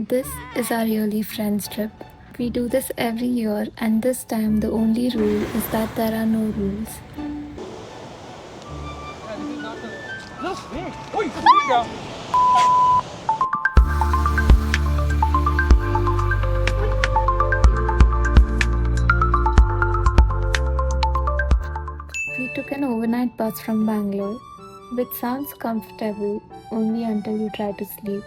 This is our yearly friends trip. We do this every year, and this time the only rule is that there are no rules. We took an overnight bus from Bangalore, which sounds comfortable only until you try to sleep.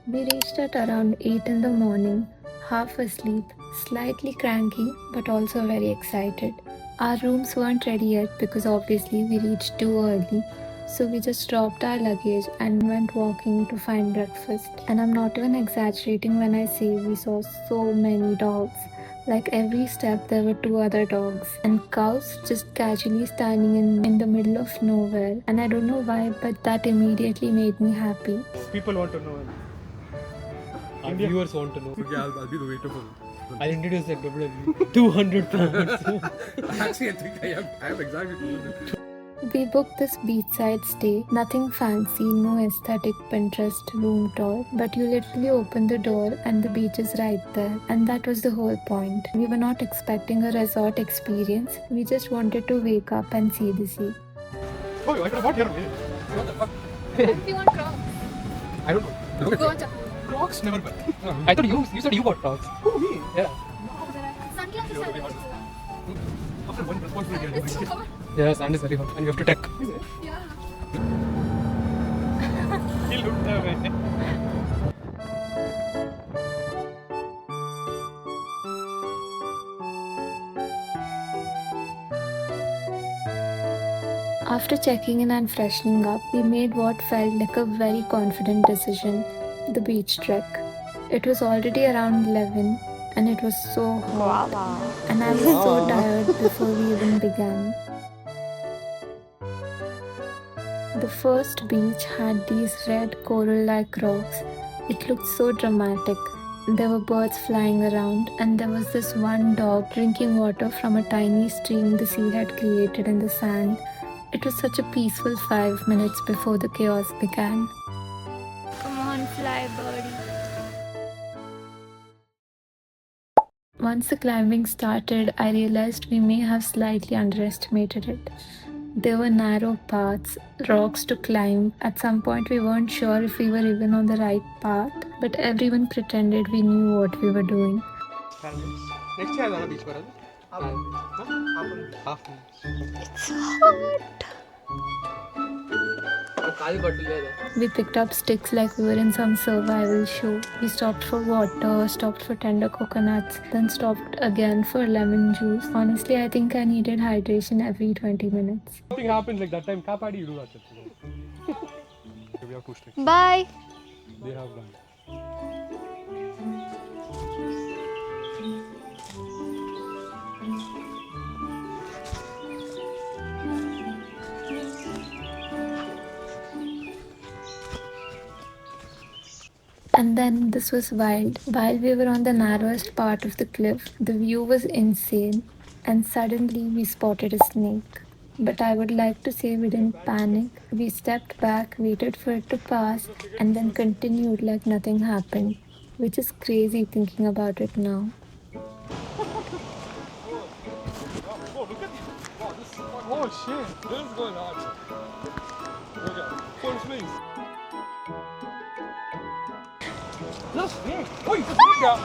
We reached at around 8 in the morning, half asleep, slightly cranky, but also very excited. Our rooms weren't ready yet because obviously we reached too early, so we just dropped our luggage and went walking to find breakfast. And I'm not even exaggerating when I say we saw so many dogs. Like every step, there were two other dogs and cows just casually standing in the middle of nowhere. And I don't know why, but that immediately made me happy. People want to know. Our viewers want to know. Okay, I'll be the waiter for I'll introduce the WWE. 200 pounds. Actually, I think I have exactly 200. We booked this beachside stay, nothing fancy, no aesthetic Pinterest room tour, but you literally open the door and the beach is right there. And that was the whole point. We were not expecting a resort experience, we just wanted to wake up and see the sea. Oh, I forgot your name. What the fuck? If you want Crocs, I don't know. go on Chapu. Crocs never buy. I thought you said you got Crocs. Oh, me? Yeah. Sunglasses are very After one responsibility, It's so hot. Yeah, sand is very hot and you have to tech. Yeah. He looked away. After checking in and freshening up, we made what felt like a very confident decision, the beach trek. It was already around 11 and it was so hot. And I was so tired before we even began. The first beach had these red coral-like rocks. It looked so dramatic. There were birds flying around, and there was this one dog drinking water from a tiny stream the sea had created in the sand. It was such a peaceful 5 minutes before the chaos began. Come on, fly, birdie. Once the climbing started, I realized we may have slightly underestimated it. There were narrow paths, rocks to climb. At some point, we weren't sure if we were even on the right path, but everyone pretended we knew what we were doing. Next year, I'll beach for half. It's hot. We picked up sticks like we were in some survival show. We stopped for water, stopped for tender coconuts, then stopped again for lemon juice. Honestly, I think I needed hydration every 20 minutes. Something happens like that time. Kapadi, you do that. We have two sticks. Bye. They have done. And then this was wild. While we were on the narrowest part of the cliff, the view was insane, and suddenly we spotted a snake. But I would like to say we didn't panic. We stepped back, waited for it to pass, and then continued like nothing happened, which is crazy thinking about it now. Oh shit, this is going on. Okay, full swings. Look, snake. Oh, it's a snake.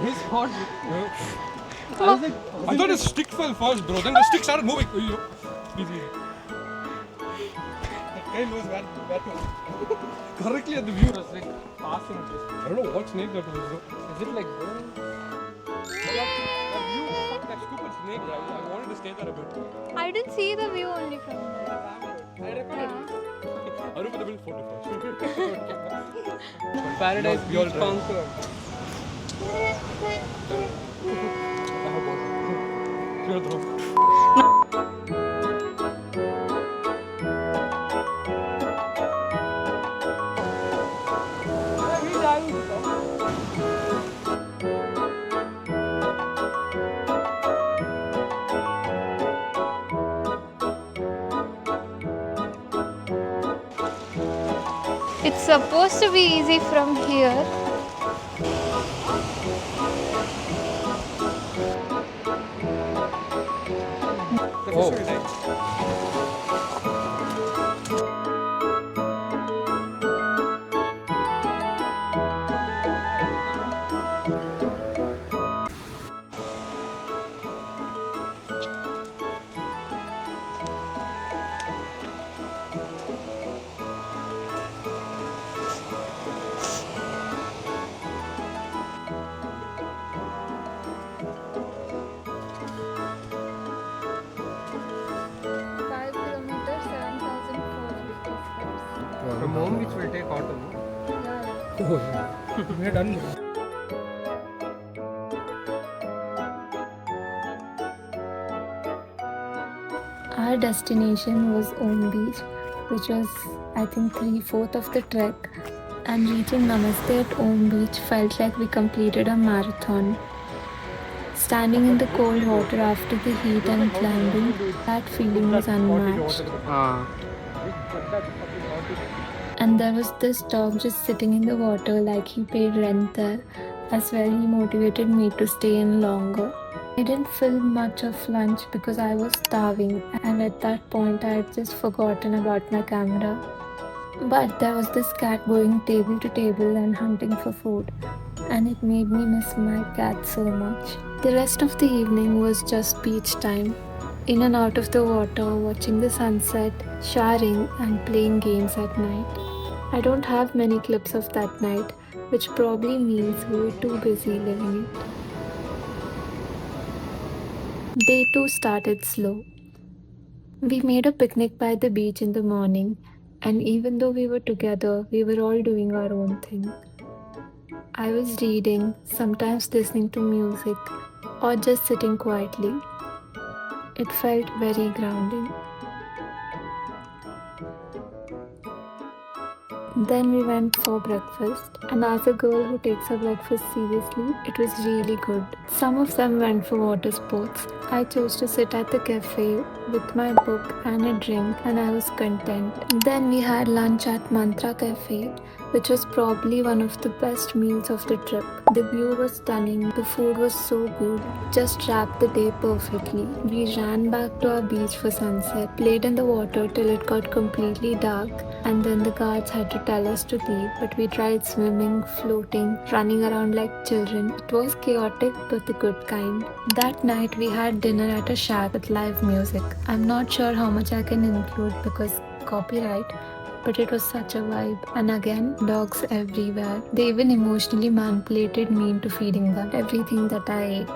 This hot. I was like, I thought the stick fell first, bro. Then the stick started moving. Easy. The guy knows where to. Correctly at the view, was like passing. I don't know what snake that was. Is it like? That view, fuck that stupid snake, right? I wanted to stay there a bit. I didn't see the view only from there. I recorded it. I don't know the photo first. Paradise Beach conquered. Sure, though. It's supposed to be easy from here. The fish will die. From home, which will take auto. Oh, yeah. We are done. Our destination was Om Beach, which was, I think, 3/4 of the trek. And reaching Namaste at Om Beach felt like we completed a marathon. Standing in the cold water after the heat and climbing, that feeling was unmatched. And there was this dog just sitting in the water like he paid rent there, as well he motivated me to stay in longer. I didn't film much of lunch because I was starving, and at that point I had just forgotten about my camera. But there was this cat going table to table and hunting for food, and it made me miss my cat so much. The rest of the evening was just beach time, in and out of the water, watching the sunset, showering, and playing games at night. I don't have many clips of that night, which probably means we were too busy living it. Day 2 started slow. We made a picnic by the beach in the morning, and even though we were together, we were all doing our own thing. I was reading, sometimes listening to music, or just sitting quietly. It felt very grounding. Then we went for breakfast, and as a girl who takes her breakfast seriously, it was really good. Some of them went for water sports. I chose to sit at the cafe with my book and a drink, and I was content. Then we had lunch at Mantra Cafe, which was probably one of the best meals of the trip. The view was stunning, the food was so good, just wrapped the day perfectly. We ran back to our beach for sunset, played in the water till it got completely dark, and then the guards had to tell us to leave. But we tried swimming, floating, running around like children. It was chaotic, but the good kind. That night we had dinner at a shack with live music. I'm not sure how much I can include because copyright, but it was such a vibe. And again, dogs everywhere. They even emotionally manipulated me into feeding them everything that I ate.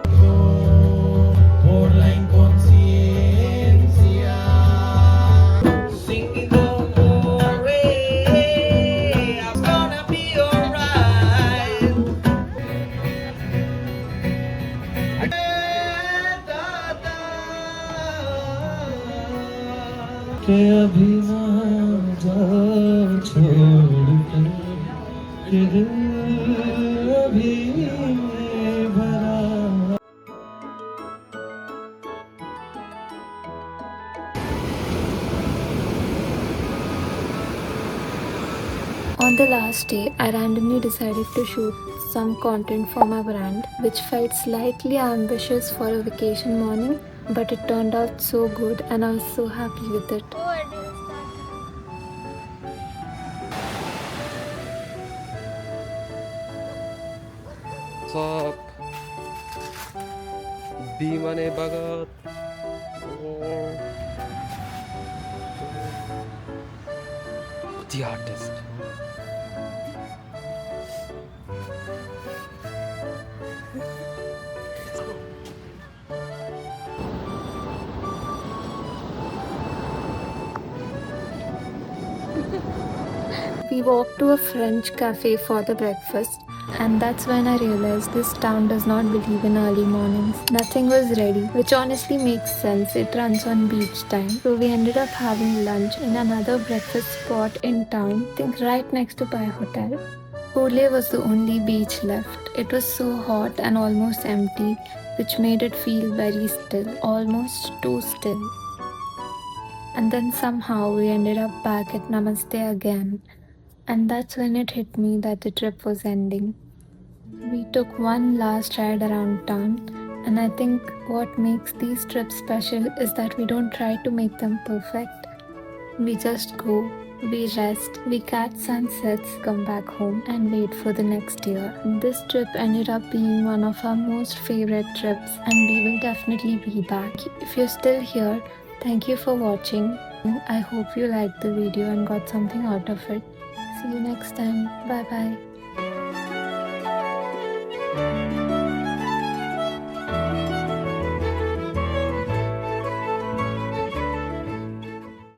के अभी ना जाओ छोड़ कर ये दिल अभी भरा On the last day, I randomly decided to shoot some content for my brand, which felt slightly ambitious for a vacation morning, but it turned out so good and I was so happy with it. Oh, I did start. What's up? Bhimane Bhagat. The artist. We walked to a French cafe for the breakfast, and that's when I realized this town does not believe in early mornings. Nothing was ready, which honestly makes sense. It runs on beach time. So we ended up having lunch in another breakfast spot in town, I think right next to Pai Hotel. Kudle was the only beach left. It was so hot and almost empty, which made it feel very still, almost too still. And then somehow we ended up back at Namaste again. And that's when it hit me that the trip was ending. We took one last ride around town, and I think what makes these trips special is that we don't try to make them perfect. We just go, we rest, we catch sunsets, come back home, and wait for the next year. This trip ended up being one of our most favorite trips, and we will definitely be back. If you're still here, thank you for watching. I hope you liked the video and got something out of it. See you next time. Bye bye.